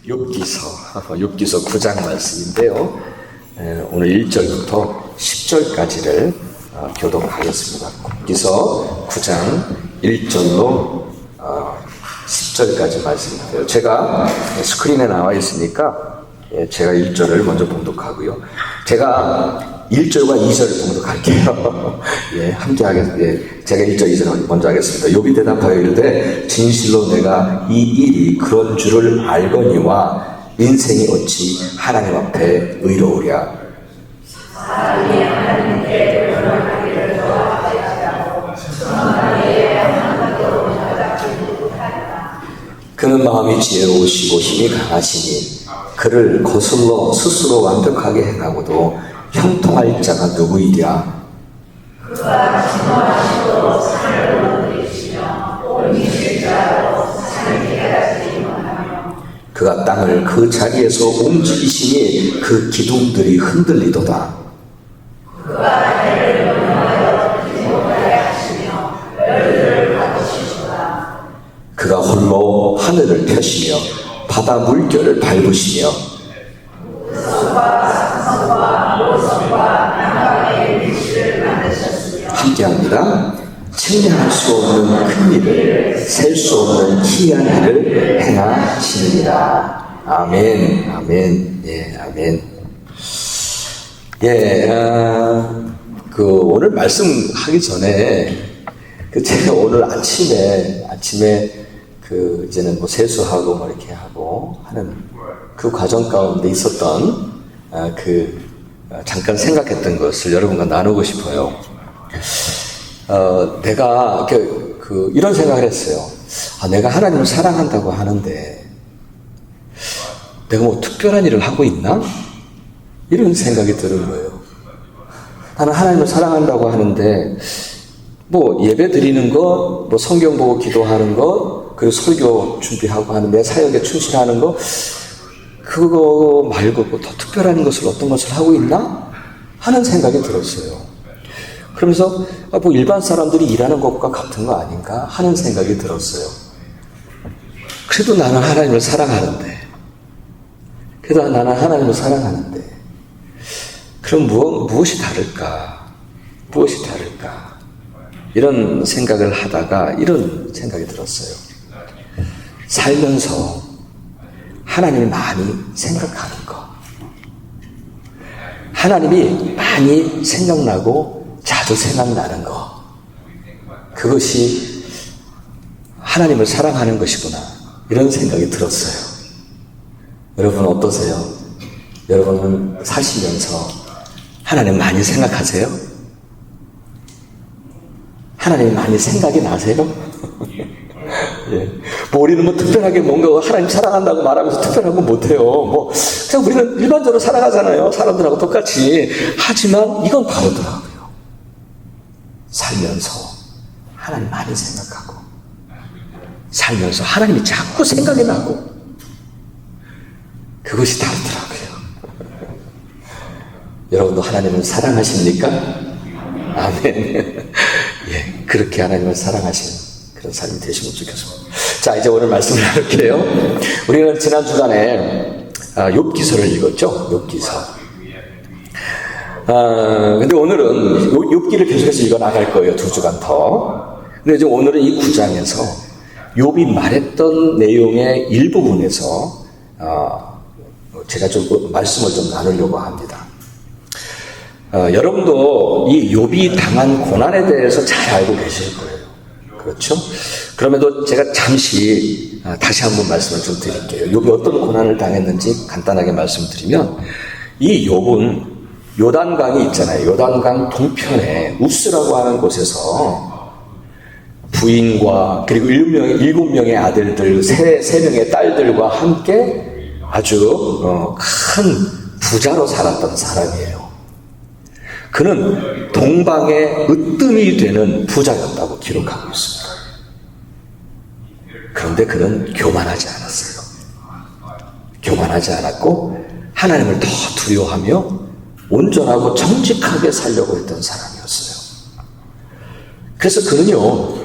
욥기서 9장 말씀인데요. 오늘 1절부터 10절까지를 교독하겠습니다. 욥기서 9장 1절로 10절까지 말씀인데요. 제가 스크린에 나와 있으니까 제가 1절을 먼저 봉독하고요. 제가 1절과 2절을 봉독할게요. 함께 하겠습니다. 제가 1절, 2절 먼저 하겠습니다. 욥이 대답하여 이르되 진실로 내가 이 일이 그런 줄을 알거니와 인생이 어찌 하나님 앞에 의로우랴. 그는 마음이 지혜로우시고 힘이 강하시니 그를 거슬러 스스로 완벽하게 행하고도 형통할 자가 누구이랴. 그가 진노하시고 산을 누리시며 온 인생자로 산을 깨닫기만 그가 땅을 그 자리에서 움직이시니 그 기둥들이 흔들리도다. 그가 해를 명하여 기도하게 하시며 별들을 받으시도다. 그가 홀로 하늘을 펴시며 바다 물결을 밟으시며 함께합니다. 측량할 수 없는 큰 일을 셀 수 없는 희한 일을 행하시느니라. 아멘. 아멘. 아멘. 오늘 말씀하기 전에 제가 오늘 아침에 이제는 세수하고 이렇게 하고 하는 그 과정 가운데 있었던 잠깐 생각했던 것을 여러분과 나누고 싶어요. 내가 이런 생각을 했어요. 내가 하나님을 사랑한다고 하는데 내가 특별한 일을 하고 있나? 이런 생각이 드는 거예요. 나는 하나님을 사랑한다고 하는데 예배 드리는 것, 성경 보고 기도하는 것, 그리고 설교 준비하고 하는 내 사역에 충실하는 것, 그거 말고 더 특별한 것을 어떤 것을 하고 있나? 하는 생각이 들었어요. 그러면서 일반 사람들이 일하는 것과 같은 거 아닌가 하는 생각이 들었어요. 그래도 나는 하나님을 사랑하는데 그럼 무엇이 다를까? 이런 생각을 하다가 이런 생각이 들었어요. 살면서 하나님을 많이 생각하는 것, 하나님이 많이 생각나고 자주 생각나는 것, 그것이 하나님을 사랑하는 것이구나, 이런 생각이 들었어요. 여러분 어떠세요? 여러분은 사시면서 하나님 많이 생각하세요? 하나님 많이 생각이 나세요? 우리는 특별하게 뭔가 하나님 사랑한다고 말하면서 특별한 건 못해요. 그냥 우리는 일반적으로 살아가잖아요. 사람들하고 똑같이. 하지만 이건 다르더라고요. 살면서 하나님 많이 생각하고, 살면서 하나님이 자꾸 생각이 나고, 그것이 다르더라고요. 여러분도 하나님을 사랑하십니까? 아멘. 그렇게 하나님을 사랑하시는 그런 삶이 되시면 좋겠습니다. 자, 이제 오늘 말씀을 나눌게요. 우리는 지난 주간에 욥기서를 읽었죠. 욥기서. 근데 오늘은 욥기를 계속해서 읽어 나갈 거예요. 2주간 더. 근데 이제 오늘은 이 9장에서 욥이 말했던 내용의 일부분에서 제가 좀 말씀을 좀 나누려고 합니다. 여러분도 이 욥이 당한 고난에 대해서 잘 알고 계실 거예요. 그렇죠? 그럼에도 제가 잠시 다시 한번 말씀을 좀 드릴게요. 욥이 어떤 고난을 당했는지 간단하게 말씀드리면, 이 욥은 요단강이 있잖아요. 요단강 동편에 우스라고 하는 곳에서 부인과 그리고 7명의 아들들, 3명의 딸들과 함께 아주 큰 부자로 살았던 사람이에요. 그는 동방의 으뜸이 되는 부자였다고 기록하고 있습니다. 그런데 그는 교만하지 않았어요. 교만하지 않았고 하나님을 더 두려워하며 온전하고 정직하게 살려고 했던 사람이었어요. 그래서 그는요,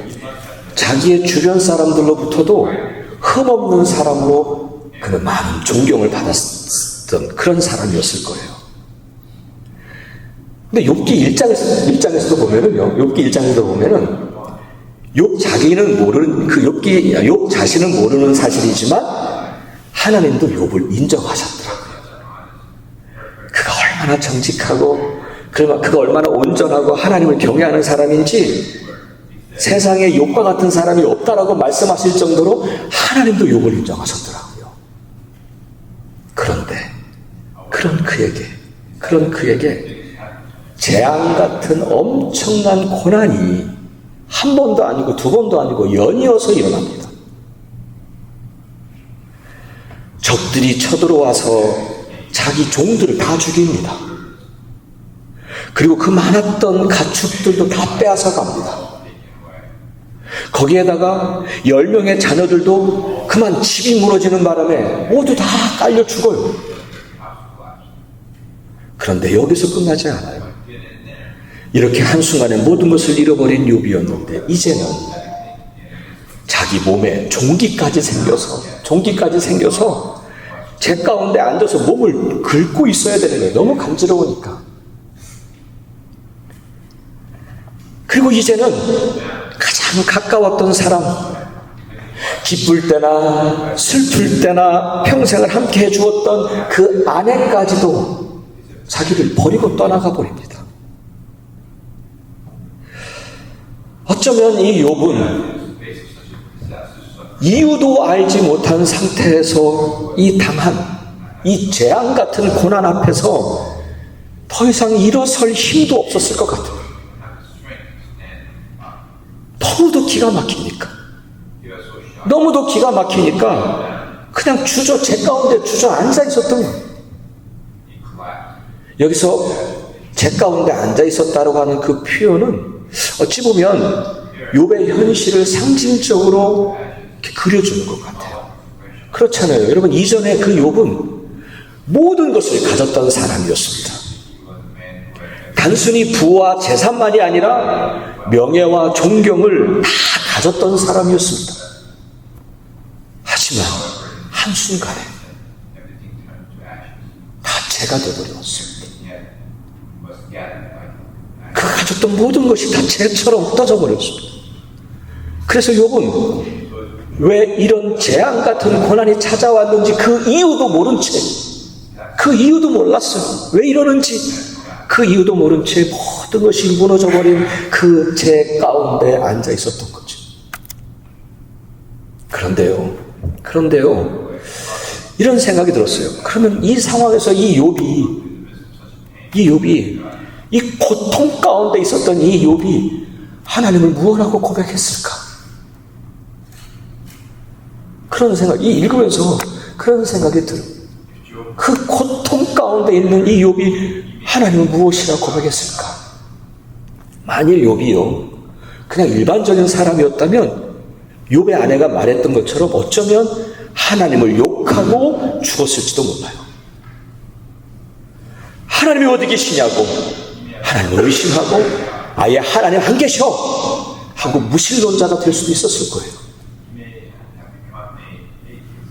자기의 주변 사람들로부터도 흠없는 사람으로 그는 많은 존경을 받았던 그런 사람이었을 거예요. 근데 욥기 1장에서도 보면은요, 욥기 1장에서 보면은 욥 자기는 모르는, 욥 자신은 모르는 사실이지만 하나님도 욥을 인정하셨더라고요. 그가 얼마나 정직하고 그가 얼마나 온전하고 하나님을 경외하는 사람인지 세상에 욥과 같은 사람이 없다라고 말씀하실 정도로 하나님도 욥을 인정하셨더라고요. 그런데 그런 그에게 재앙 같은 엄청난 고난이 한 번도 아니고 두 번도 아니고 연이어서 일어납니다. 적들이 쳐들어와서 자기 종들을 다 죽입니다. 그리고 그 많았던 가축들도 다 빼앗아 갑니다. 거기에다가 10명의 자녀들도 그만 집이 무너지는 바람에 모두 다 깔려 죽어요. 그런데 여기서 끝나지 않아요. 이렇게 한순간에 모든 것을 잃어버린 욥이었는데 이제는 자기 몸에 종기까지 생겨서 제 가운데 앉아서 몸을 긁고 있어야 되는 거예요. 너무 간지러우니까. 그리고 이제는 가장 가까웠던 사람, 기쁠 때나 슬플 때나 평생을 함께 해주었던 그 아내까지도 자기를 버리고 떠나가 버립니다. 어쩌면 이 욥은 이유도 알지 못한 상태에서 이 재앙 같은 고난 앞에서 더 이상 일어설 힘도 없었을 것 같아요. 너무도 기가 막히니까 그냥 제 가운데 주저앉아 있었던 거예요. 여기서 제 가운데 앉아 있었다라고 하는 그 표현은 어찌 보면 욥의 현실을 상징적으로 이렇게 그려주는 것 같아요. 그렇잖아요. 여러분, 이전에 그 욥은 모든 것을 가졌던 사람이었습니다. 단순히 부와 재산만이 아니라 명예와 존경을 다 가졌던 사람이었습니다. 하지만 한순간에 다 재가 되어버렸습니다. 그 가졌던 모든 것이 다 재처럼 흩어져 버렸습니다. 그래서 욥은 왜 이런 재앙 같은 고난이 찾아왔는지 그 이유도 모른 채, 그 이유도 몰랐어요. 왜 이러는지 그 이유도 모른 채 모든 것이 무너져버린 그 재 가운데 앉아 있었던 거죠. 그런데요, 이런 생각이 들었어요. 그러면 이 상황에서 이 욥이 이 고통 가운데 있었던 이 욥이 하나님을 무엇라고 고백했을까? 그런 생각이 읽으면서 그런 생각이 들어요. 그 고통 가운데 있는 이 욥이 하나님을 무엇이라고 고백했을까? 만일 욥이요, 그냥 일반적인 사람이었다면 욥의 아내가 말했던 것처럼 어쩌면 하나님을 욕하고 죽었을지도 몰라요. 하나님이 어디 계시냐고 하나님을 의심하고 아예 하나님 안 계셔 하고 무신론자가 될 수도 있었을 거예요.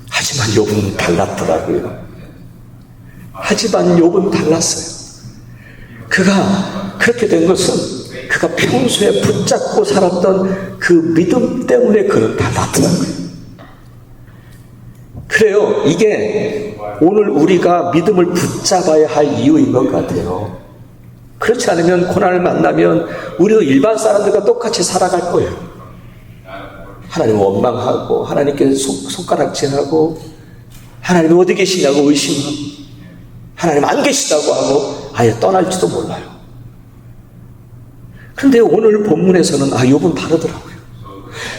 하지만 욥은 달랐더라고요. 하지만 욥은 달랐어요. 그가 그렇게 된 것은 그가 평소에 붙잡고 살았던 그 믿음 때문에 그는 달랐더라고요. 그래요. 이게 오늘 우리가 믿음을 붙잡아야 할 이유인 것 같아요. 그렇지 않으면 고난을 만나면 우리도 일반 사람들과 똑같이 살아갈 거예요. 하나님을 원망하고 하나님께 손가락질하고 하나님이 어디 계시냐고 의심하고 하나님 안 계시다고 하고 아예 떠날지도 몰라요. 그런데 오늘 본문에서는 욥은 다르더라고요.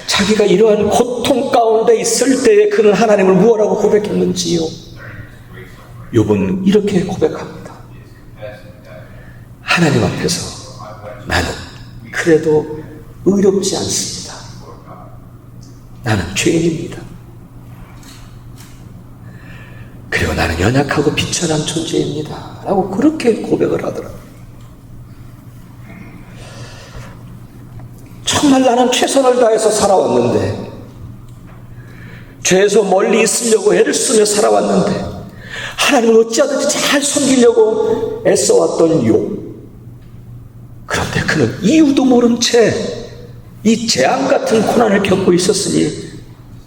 자기가 이러한 고통 가운데 있을 때에 그는 하나님을 무엇라고 고백했는지요. 욥은 이렇게 고백합니다. 하나님 앞에서 나는 그래도 의롭지 않습니다. 나는 죄인입니다. 그리고 나는 연약하고 비천한 존재입니다. 라고 그렇게 고백을 하더라고요. 정말 나는 최선을 다해서 살아왔는데 죄에서 멀리 있으려고 애를 쓰며 살아왔는데 하나님을 어찌하든지 잘 섬기려고 애써왔던 욥. 그런데 그는 이유도 모른 채 이 재앙 같은 고난을 겪고 있었으니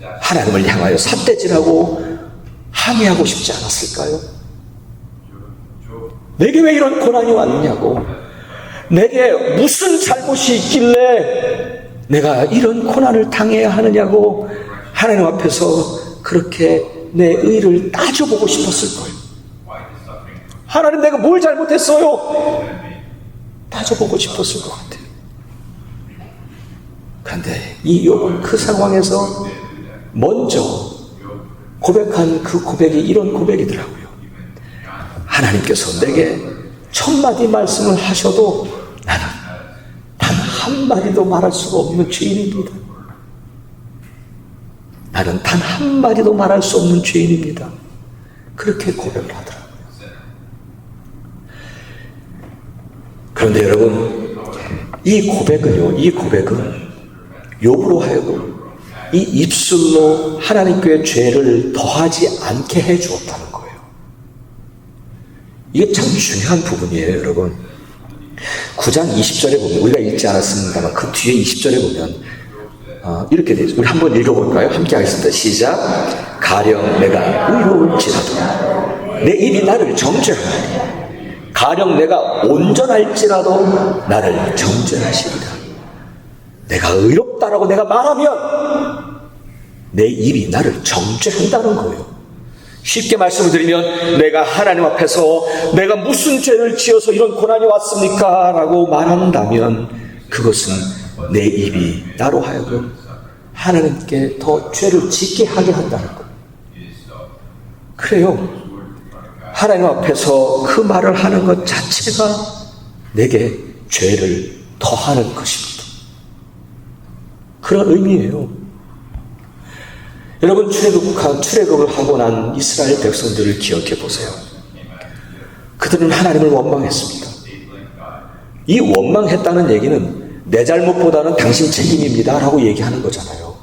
하나님을 향하여 삿대질하고 항의하고 싶지 않았을까요? 내게 왜 이런 고난이 왔느냐고, 내게 무슨 잘못이 있길래 내가 이런 고난을 당해야 하느냐고 하나님 앞에서 그렇게 내 의를 따져보고 싶었을 거예요. 하나님, 내가 뭘 잘못했어요? 따져보고 싶었을 것 같아요. 그런데 이 욥은 그 상황에서 먼저 고백한 그 고백이 이런 고백이더라고요. 하나님께서 내게 1000마디 말씀을 하셔도 나는 단 한마디도 말할 수가 없는 죄인입니다. 나는 단 한마디도 말할 수 없는 죄인입니다. 그렇게 고백을 하더라고요. 그런데 여러분, 이 고백은 욥으로 하여금 이 입술로 하나님께 죄를 더하지 않게 해주었다는 거예요. 이게 참 중요한 부분이에요, 여러분. 9장 20절에 보면, 우리가 읽지 않았습니다만 그 뒤에 20절에 보면 이렇게 되죠. 우리 한번 읽어볼까요? 함께 하겠습니다. 시작. 가령 내가 의로울지라도 내 입이 나를 정죄하나니, 가령 내가 온전할지라도 나를 정죄하시리라. 내가 의롭다라고 내가 말하면 내 입이 나를 정죄한다는 거예요. 쉽게 말씀을 드리면, 내가 하나님 앞에서 내가 무슨 죄를 지어서 이런 고난이 왔습니까? 라고 말한다면 그것은 내 입이 나로 하여금 하나님께 더 죄를 짓게 하게 한다는 거예요. 그래요. 하나님 앞에서 그 말을 하는 것 자체가 내게 죄를 더하는 것입니다. 그런 의미예요. 여러분, 출애굽을 하고 난 이스라엘 백성들을 기억해 보세요. 그들은 하나님을 원망했습니다. 이 원망했다는 얘기는 내 잘못보다는 당신 책임입니다 라고 얘기하는 거잖아요.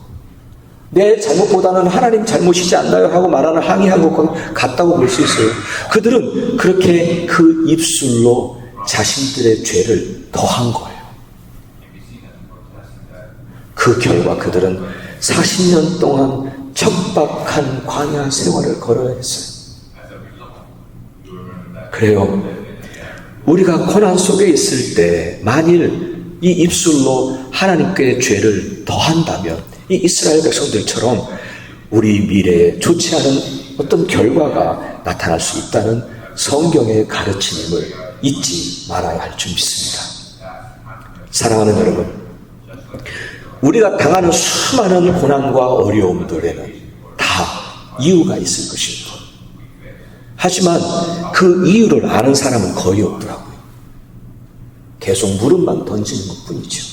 내 잘못보다는 하나님 잘못이지 않나요? 하고 말하는 항의한 것과 같다고 볼 수 있어요. 그들은 그렇게 그 입술로 자신들의 죄를 더한 거예요. 그 결과 그들은 40년 동안 척박한 광야 생활을 걸어야 했어요. 그래요. 우리가 고난 속에 있을 때 만일 이 입술로 하나님께 죄를 더한다면 이 이스라엘 백성들처럼 우리 미래에 좋지 않은 어떤 결과가 나타날 수 있다는 성경의 가르침임을 잊지 말아야 할 줄 믿습니다. 사랑하는 여러분, 우리가 당하는 수많은 고난과 어려움들에는 다 이유가 있을 것입니다. 하지만 그 이유를 아는 사람은 거의 없더라고요. 계속 물음만 던지는 것 뿐이죠.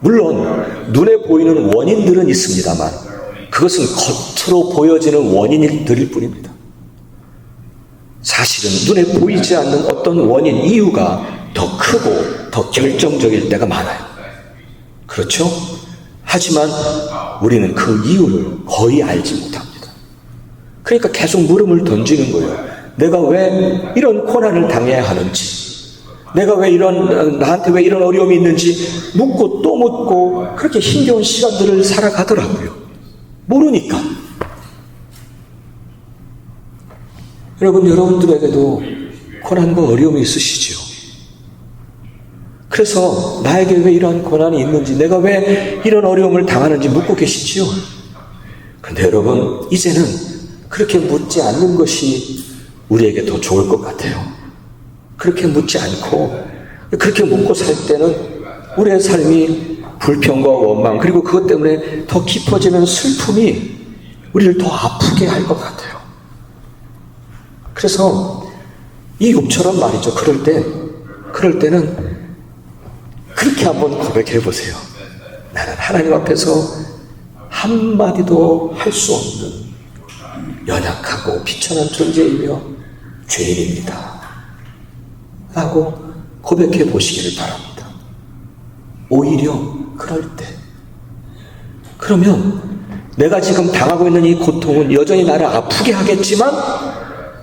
물론 눈에 보이는 원인들은 있습니다만 그것은 겉으로 보여지는 원인들일 뿐입니다. 사실은 눈에 보이지 않는 어떤 원인, 이유가 더 크고 더 결정적일 때가 많아요. 그렇죠? 하지만 우리는 그 이유를 거의 알지 못합니다. 그러니까 계속 물음을 던지는 거예요. 내가 왜 이런 고난을 당해야 하는지, 내가 왜 나한테 왜 이런 어려움이 있는지 묻고 또 묻고 그렇게 힘겨운 시간들을 살아가더라고요. 모르니까. 여러분들에게도 고난과 어려움이 있으시죠? 그래서 나에게 왜 이러한 고난이 있는지, 내가 왜 이런 어려움을 당하는지 묻고 계시지요? 그런데 여러분, 이제는 그렇게 묻지 않는 것이 우리에게 더 좋을 것 같아요. 그렇게 묻지 않고 그렇게 묻고 살 때는 우리의 삶이 불평과 원망, 그리고 그것 때문에 더 깊어지는 슬픔이 우리를 더 아프게 할 것 같아요. 그래서 이 욥처럼 말이죠. 그럴 때는 그렇게 한번 고백해 보세요. 나는 하나님 앞에서 한마디도 할 수 없는 연약하고 비천한 존재이며 죄인입니다 라고 고백해 보시기를 바랍니다. 오히려 그럴 때, 그러면 내가 지금 당하고 있는 이 고통은 여전히 나를 아프게 하겠지만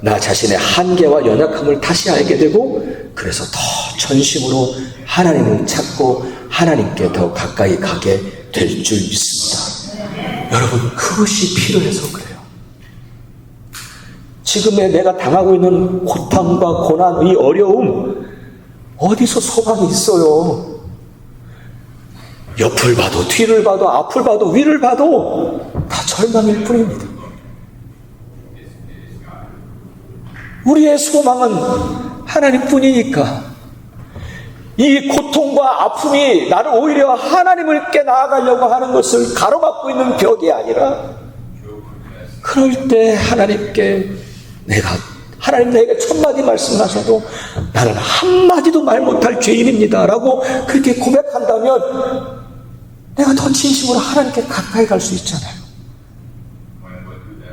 나 자신의 한계와 연약함을 다시 알게 되고 그래서 더 전심으로 하나님을 찾고 하나님께 더 가까이 가게 될 줄 믿습니다. 여러분, 그것이 필요해서 그래요. 지금의 내가 당하고 있는 고통과 고난, 이 어려움, 어디서 소망이 있어요? 옆을 봐도 뒤를 봐도 앞을 봐도 위를 봐도 다 절망일 뿐입니다. 우리의 소망은 하나님뿐이니까 이 고통과 아픔이 나를 오히려 하나님께 나아가려고 하는 것을 가로막고 있는 벽이 아니라 그럴 때 하나님께 하나님 내게 천마디 말씀하셔도 나는 한마디도 말 못할 죄인입니다 라고 그렇게 고백한다면 내가 더 진심으로 하나님께 가까이 갈 수 있잖아요.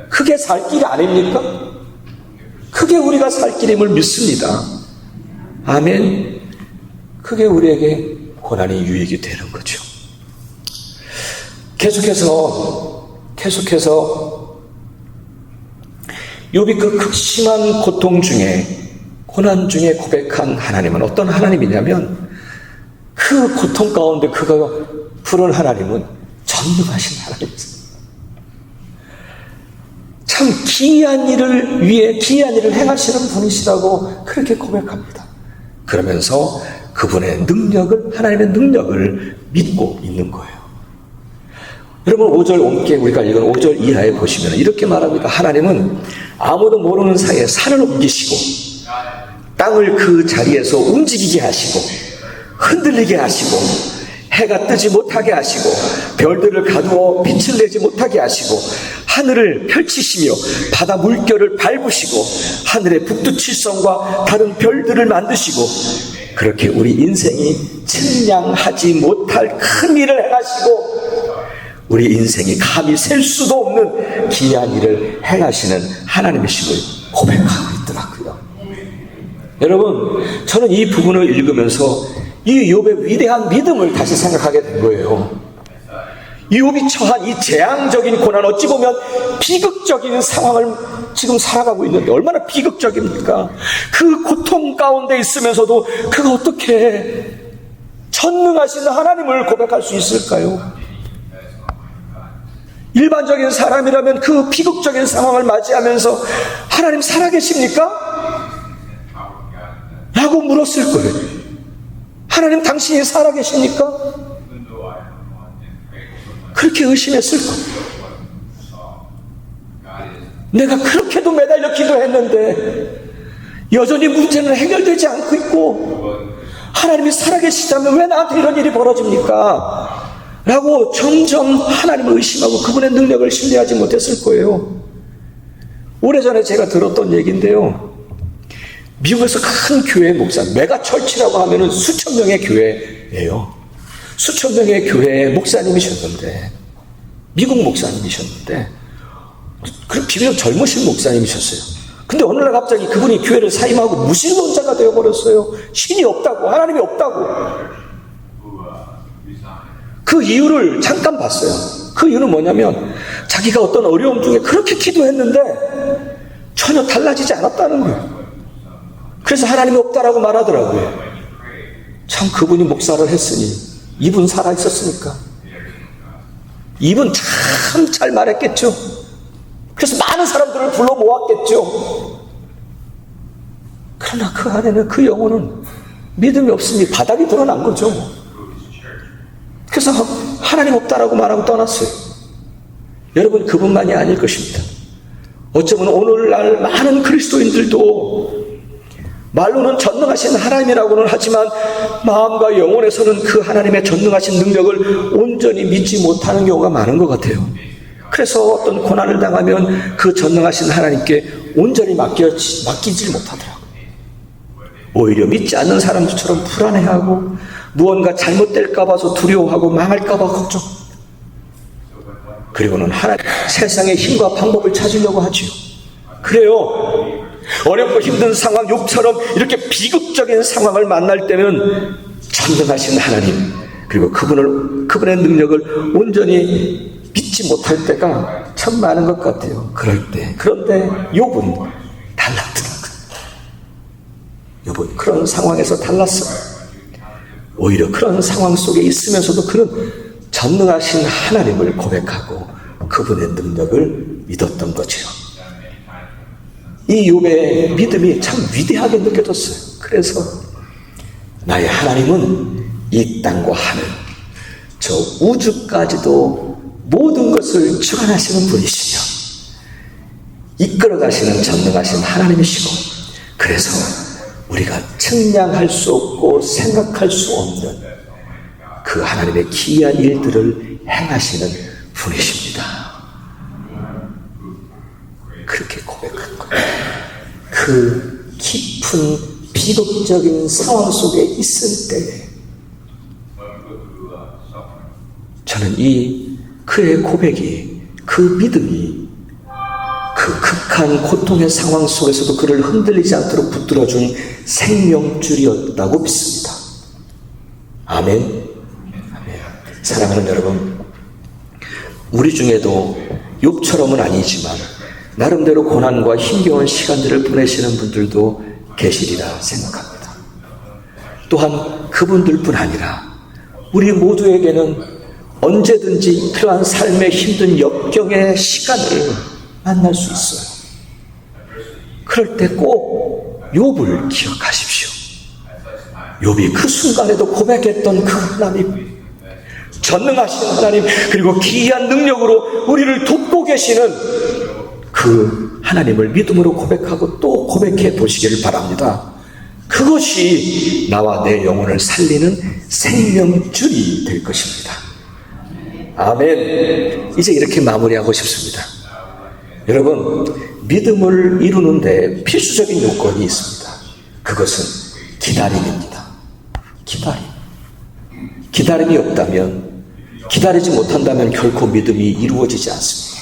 그게 살 길 아닙니까? 그게 우리가 살 길임을 믿습니다. 아멘. 그게 우리에게 고난이 유익이 되는 거죠. 계속해서 욥이 그 극심한 고통 중에 고난 중에 고백한 하나님은 어떤 하나님이냐면 그 고통 가운데 그가 부른 하나님은 전능하신 하나님이세요. 참 기이한 일을 위해 기이한 일을 행하시는 분이시라고 그렇게 고백합니다. 그러면서 그분의 능력을, 하나님의 능력을 믿고 있는 거예요. 여러분 5절 함께 우리가 읽은 5절 이하에 보시면 이렇게 말합니다. 하나님은 아무도 모르는 사이에 산을 옮기시고 땅을 그 자리에서 움직이게 하시고 흔들리게 하시고 해가 뜨지 못하게 하시고 별들을 가두어 빛을 내지 못하게 하시고 하늘을 펼치시며 바다 물결을 밟으시고 하늘의 북두칠성과 다른 별들을 만드시고 그렇게 우리 인생이 측량하지 못할 큰 일을 행하시고 우리 인생이 감히 셀 수도 없는 기이한 일을 행하시는 하나님이심을 고백하고 있더라고요. 여러분, 저는 이 부분을 읽으면서 이 욥의 위대한 믿음을 다시 생각하게 된 거예요. 이 욥이 처한 이 재앙적인 고난, 어찌 보면 비극적인 상황을 지금 살아가고 있는데 얼마나 비극적입니까? 그 고통 가운데 있으면서도 그가 어떻게 전능하신 하나님을 고백할 수 있을까요? 일반적인 사람이라면 그 비극적인 상황을 맞이하면서 하나님 살아계십니까? 라고 물었을 거예요. 하나님 당신이 살아계십니까? 그렇게 의심했을 거예요. 내가 그렇게도 매달려 기도했는데 여전히 문제는 해결되지 않고 있고 하나님이 살아계시다면 왜 나한테 이런 일이 벌어집니까? 라고 점점 하나님을 의심하고 그분의 능력을 신뢰하지 못했을 거예요. 오래전에 제가 들었던 얘기인데요. 미국에서 큰 교회 목사, 메가철치라고 하면은 수천 명의 교회예요. 수천 명의 교회의 목사님이셨는데, 미국 목사님이셨는데, 비교적 젊으신 목사님이셨어요. 근데 어느 날 갑자기 그분이 교회를 사임하고 무신론자가 되어버렸어요. 신이 없다고, 하나님이 없다고. 그 이유를 잠깐 봤어요. 그 이유는 뭐냐면 자기가 어떤 어려움 중에 그렇게 기도했는데 전혀 달라지지 않았다는 거예요. 그래서 하나님이 없다라고 말하더라고요. 참 그분이 목사를 했으니 이분 살아있었으니까 이분 참 잘 말했겠죠. 그래서 많은 사람들을 불러 모았겠죠. 그러나 그 안에는 그 영혼은 믿음이 없으니 바닥이 드러난 거죠. 그래서 하나님 없다라고 말하고 떠났어요. 여러분, 그분만이 아닐 것입니다. 어쩌면 오늘날 많은 그리스도인들도 말로는 전능하신 하나님이라고는 하지만 마음과 영혼에서는 그 하나님의 전능하신 능력을 온전히 믿지 못하는 경우가 많은 것 같아요. 그래서 어떤 고난을 당하면 그 전능하신 하나님께 온전히 맡기질 못하더라고요. 오히려 믿지 않는 사람들처럼 불안해하고 무언가 잘못될까 봐서 두려워하고 망할까 봐 걱정. 그리고는 세상의 힘과 방법을 찾으려고 하지요. 그래요. 어렵고 힘든 상황, 욥처럼 이렇게 비극적인 상황을 만날 때는 전능하신 하나님, 그리고 그분의 능력을 온전히 믿지 못할 때가 참 많은 것 같아요. 그런데 욥은 달랐더라고요. 욥은 그런 상황에서 달랐어요. 오히려 그런 상황 속에 있으면서도 그런 전능하신 하나님을 고백하고 그분의 능력을 믿었던 거죠. 이 욥의 믿음이 참 위대하게 느껴졌어요. 그래서 나의 하나님은 이 땅과 하늘, 저 우주까지도 모든 것을 주관하시는 분이시며 이끌어가시는 전능하신 하나님이시고, 그래서 우리가 측량할 수 없고 생각할 수 없는 그 하나님의 기이한 일들을 행하시는 분이십니다. 그렇게 고백한 거예요. 그 깊은 비극적인 상황 속에 있을 때 저는 그의 고백이, 그 믿음이 그 극한 고통의 상황 속에서도 그를 흔들리지 않도록 붙들어준 생명줄이었다고 믿습니다. 아멘. 아멘. 사랑하는 여러분, 우리 중에도 욥처럼은 아니지만 나름대로 고난과 힘겨운 시간들을 보내시는 분들도 계시리라 생각합니다. 또한 그분들뿐 아니라 우리 모두에게는 언제든지 그러한 삶의 힘든 역경의 시간을 만날 수 있어요. 그럴 때 꼭 욥을 기억하십시오. 욥이 그 순간에도 고백했던 그 하나님, 전능하신 하나님, 그리고 기이한 능력으로 우리를 돕고 계시는 그 하나님을 믿음으로 고백하고 또 고백해 보시기를 바랍니다. 그것이 나와 내 영혼을 살리는 생명줄이 될 것입니다. 아멘. 이제 이렇게 마무리하고 싶습니다. 여러분, 믿음을 이루는데 필수적인 요건이 있습니다. 그것은 기다림입니다. 기다림이 없다면, 기다리지 못한다면 결코 믿음이 이루어지지 않습니다.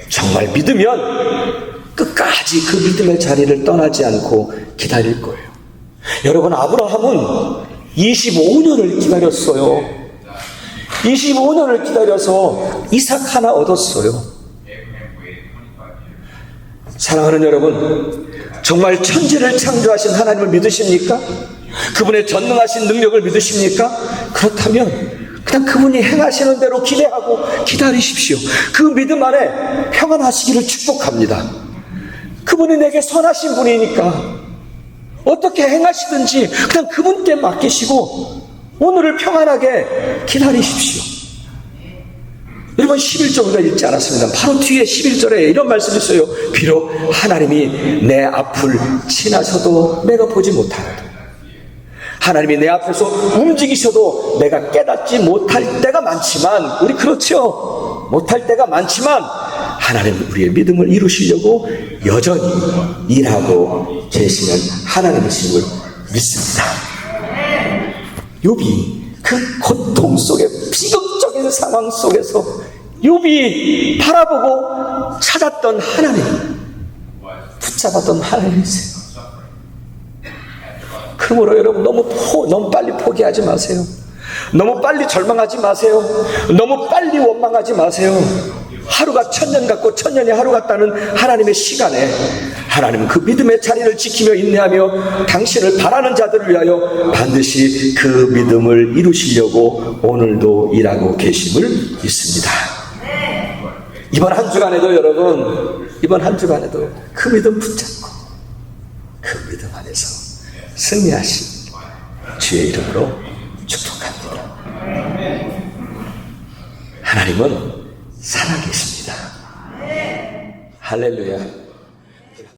정말 믿으면 끝까지 그 믿음의 자리를 떠나지 않고 기다릴 거예요. 여러분, 아브라함은 25년을 기다렸어요. 25년을 기다려서 이삭 하나 얻었어요. 사랑하는 여러분, 정말 천지를 창조하신 하나님을 믿으십니까? 그분의 전능하신 능력을 믿으십니까? 그렇다면 그냥 그분이 행하시는 대로 기대하고 기다리십시오. 그 믿음 안에 평안하시기를 축복합니다. 그분이 내게 선하신 분이니까 어떻게 행하시든지 그냥 그분께 맡기시고 오늘을 평안하게 기다리십시오. 여러분, 11절 우리가 읽지 않았습니다. 바로 뒤에 11절에 이런 말씀이 있어요. 비록 하나님이 내 앞을 지나셔도 내가 보지 못하여도, 하나님이 내 앞에서 움직이셔도 내가 깨닫지 못할 때가 많지만, 우리 그렇죠? 못할 때가 많지만 하나님 우리의 믿음을 이루시려고 여전히 일하고 계시는 하나님이심을 믿습니다. 욥이 그 고통 속에, 비극적인 상황 속에서 욥이 바라보고 찾았던 하나님, 붙잡았던 하나님이세요. 그러므로 여러분, 너무 빨리 포기하지 마세요. 너무 빨리 절망하지 마세요. 너무 빨리 원망하지 마세요. 하루가 천년 같고 천년이 하루 같다는 하나님의 시간에 하나님은 그 믿음의 자리를 지키며 인내하며 당신을 바라는 자들을 위하여 반드시 그 믿음을 이루시려고 오늘도 일하고 계심을 믿습니다. 이번 한 주간에도 여러분, 이번 한 주간에도 그 믿음 붙잡고 그 믿음 안에서 승리하신 주의 이름으로 축복합니다. 하나님은 살아계십니다. 할렐루야.